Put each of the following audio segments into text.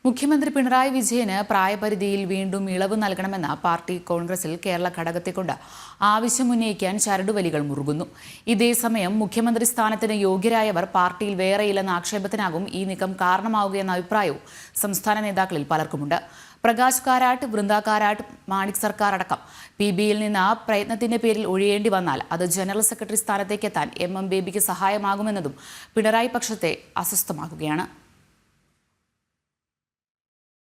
മുഖ്യമന്ത്രി പിണറായി വിജയന് പ്രായപരിധിയിൽ വീണ്ടും ഇളവ് നൽകണമെന്ന പാർട്ടി കോൺഗ്രസിൽ കേരള ഘടകത്തെക്കൊണ്ട് ആവശ്യമുന്നയിക്കാൻ ചരടുവലികൾ മുറുകുന്നു. ഇതേസമയം മുഖ്യമന്ത്രി സ്ഥാനത്തിന് യോഗ്യരായവർ പാർട്ടിയിൽ വേറെയില്ലെന്ന ആക്ഷേപത്തിനാകും ഈ നീക്കം കാരണമാവുകയെന്ന അഭിപ്രായവും സംസ്ഥാന നേതാക്കളിൽ പലർക്കുമുണ്ട്. പ്രകാശ് കാരാട്ട്, വൃന്ദ കാരാട്ട്, മാണിക് സർക്കാർ അടക്കം PBയിൽ നിന്ന് പ്രയത്നത്തിന്റെ പേരിൽ ഒഴിയേണ്ടി വന്നാൽ അത് ജനറൽ സെക്രട്ടറി സ്ഥാനത്തേക്ക് എത്താൻ MM ബേബിക്ക് സഹായമാകുമെന്നതും പിണറായി പക്ഷത്തെ അസ്വസ്ഥമാക്കുകയാണ്.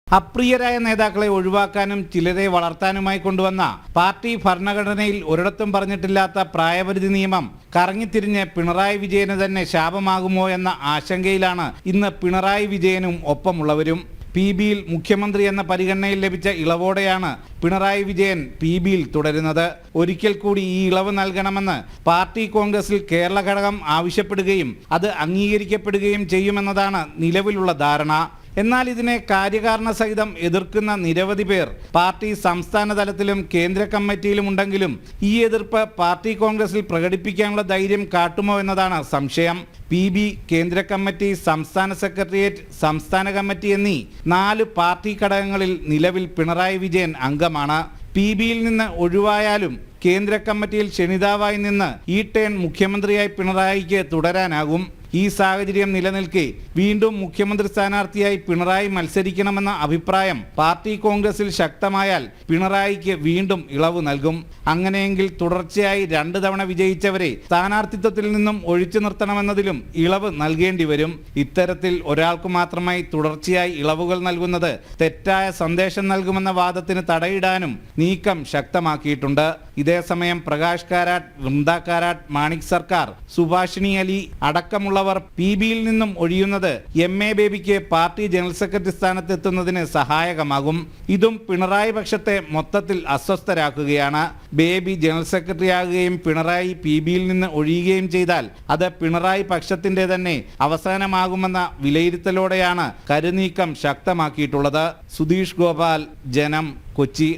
അപ്രിയരായ നേതാക്കളെ ഒഴിവാക്കാനും ചിലരെ വളർത്താനുമായി കൊണ്ടുവന്ന പാർട്ടി ഭരണഘടനയിൽ ഒരിടത്തും പറഞ്ഞിട്ടില്ലാത്ത പ്രായപരിധി നിയമം കറങ്ങിത്തിരിഞ്ഞ് പിണറായി വിജയന് തന്നെ ശാപമാകുമോ എന്ന ആശങ്കയിലാണ് ഇന്ന് പിണറായി വിജയനും ഒപ്പമുള്ളവരും. PBയിൽ മുഖ്യമന്ത്രി എന്ന പരിഗണനയിൽ ലഭിച്ച ഇളവോടെയാണ് പിണറായി വിജയൻ PBയിൽ തുടരുന്നത്. ഒരിക്കൽ കൂടി ഈ ഇളവ് നൽകണമെന്ന് പാർട്ടി കോൺഗ്രസിൽ കേരള ഘടകം ആവശ്യപ്പെടുകയും അത് അംഗീകരിക്കപ്പെടുകയും ചെയ്യുമെന്നതാണ് നിലവിലുള്ള ധാരണ. എന്നാൽ ഇതിനെ കാര്യകാരണ സഹിതം എതിർക്കുന്ന നിരവധി പേർ പാർട്ടി സംസ്ഥാന തലത്തിലും കേന്ദ്ര കമ്മിറ്റിയിലും ഉണ്ടെങ്കിലും ഈ എതിർപ്പ് പാർട്ടി കോൺഗ്രസിൽ പ്രകടിപ്പിക്കാനുള്ള ധൈര്യം കാട്ടുമോ എന്നതാണ് സംശയം. PB, കേന്ദ്ര കമ്മിറ്റി, സംസ്ഥാന സെക്രട്ടേറിയറ്റ്, സംസ്ഥാന കമ്മിറ്റി എന്നീ 4 പാർട്ടി ഘടകങ്ങളിൽ നിലവിൽ പിണറായി വിജയൻ അംഗമാണ്. PBയിൽ നിന്ന് ഒഴിവായാലും കേന്ദ്ര കമ്മിറ്റിയിൽ ക്ഷണിതാവായി നിന്ന് ഈ ടേൺ മുഖ്യമന്ത്രിയായി പിണറായിക്ക് തുടരാനാകും. ഈ സാഹചര്യം നിലനിൽക്കെ വീണ്ടും മുഖ്യമന്ത്രി സ്ഥാനാർത്ഥിയായി പിണറായി മത്സരിക്കണമെന്ന അഭിപ്രായം പാർട്ടി കോൺഗ്രസിൽ ശക്തമായാൽ പിണറായിക്ക് വീണ്ടും ഇളവ് നൽകും. അങ്ങനെയെങ്കിൽ തുടർച്ചയായി 2 തവണ വിജയിച്ചവരെ സ്ഥാനാർത്ഥിത്വത്തിൽ നിന്നും ഒഴിച്ചു നിർത്തണമെന്നതിലും ഇളവ് നൽകേണ്ടി വരും. ഇത്തരത്തിൽ ഒരാൾക്ക് മാത്രമായി തുടർച്ചയായി ഇളവുകൾ നൽകുന്നത് തെറ്റായ സന്ദേശം നൽകുമെന്ന വാദത്തിന് തടയിടാനും നീക്കം ശക്തമാക്കിയിട്ടുണ്ട്. ഇതേസമയം പ്രകാശ് കാരാട്ട്, വൃന്ദ കാരാട്ട്, മാണിക് സർക്കാർ, സുഭാഷിണി അലി അടക്കമുള്ളവർ PBയിൽ നിന്നും ഒഴിയുന്നത് MA ബേബിക്ക് പാർട്ടി ജനറൽ സെക്രട്ടറി സ്ഥാനത്തെത്തുന്നതിന് സഹായകമാകും. ഇതും പിണറായി പക്ഷത്തെ മൊത്തത്തിൽ അസ്വസ്ഥരാക്കുകയാണ്. ബേബി ജനറൽ സെക്രട്ടറി ആകുകയും പിണറായി PBയിൽ നിന്ന് ഒഴിയുകയും ചെയ്താൽ അത് പിണറായി പക്ഷത്തിന്റെ തന്നെ അവസാനമാകുമെന്ന വിലയിരുത്തലോടെയാണ് കരുനീക്കം ശക്തമാക്കിയിട്ടുള്ളത്. സുധീഷ് ഗോപാൽ, ജനം, കൊച്ചി.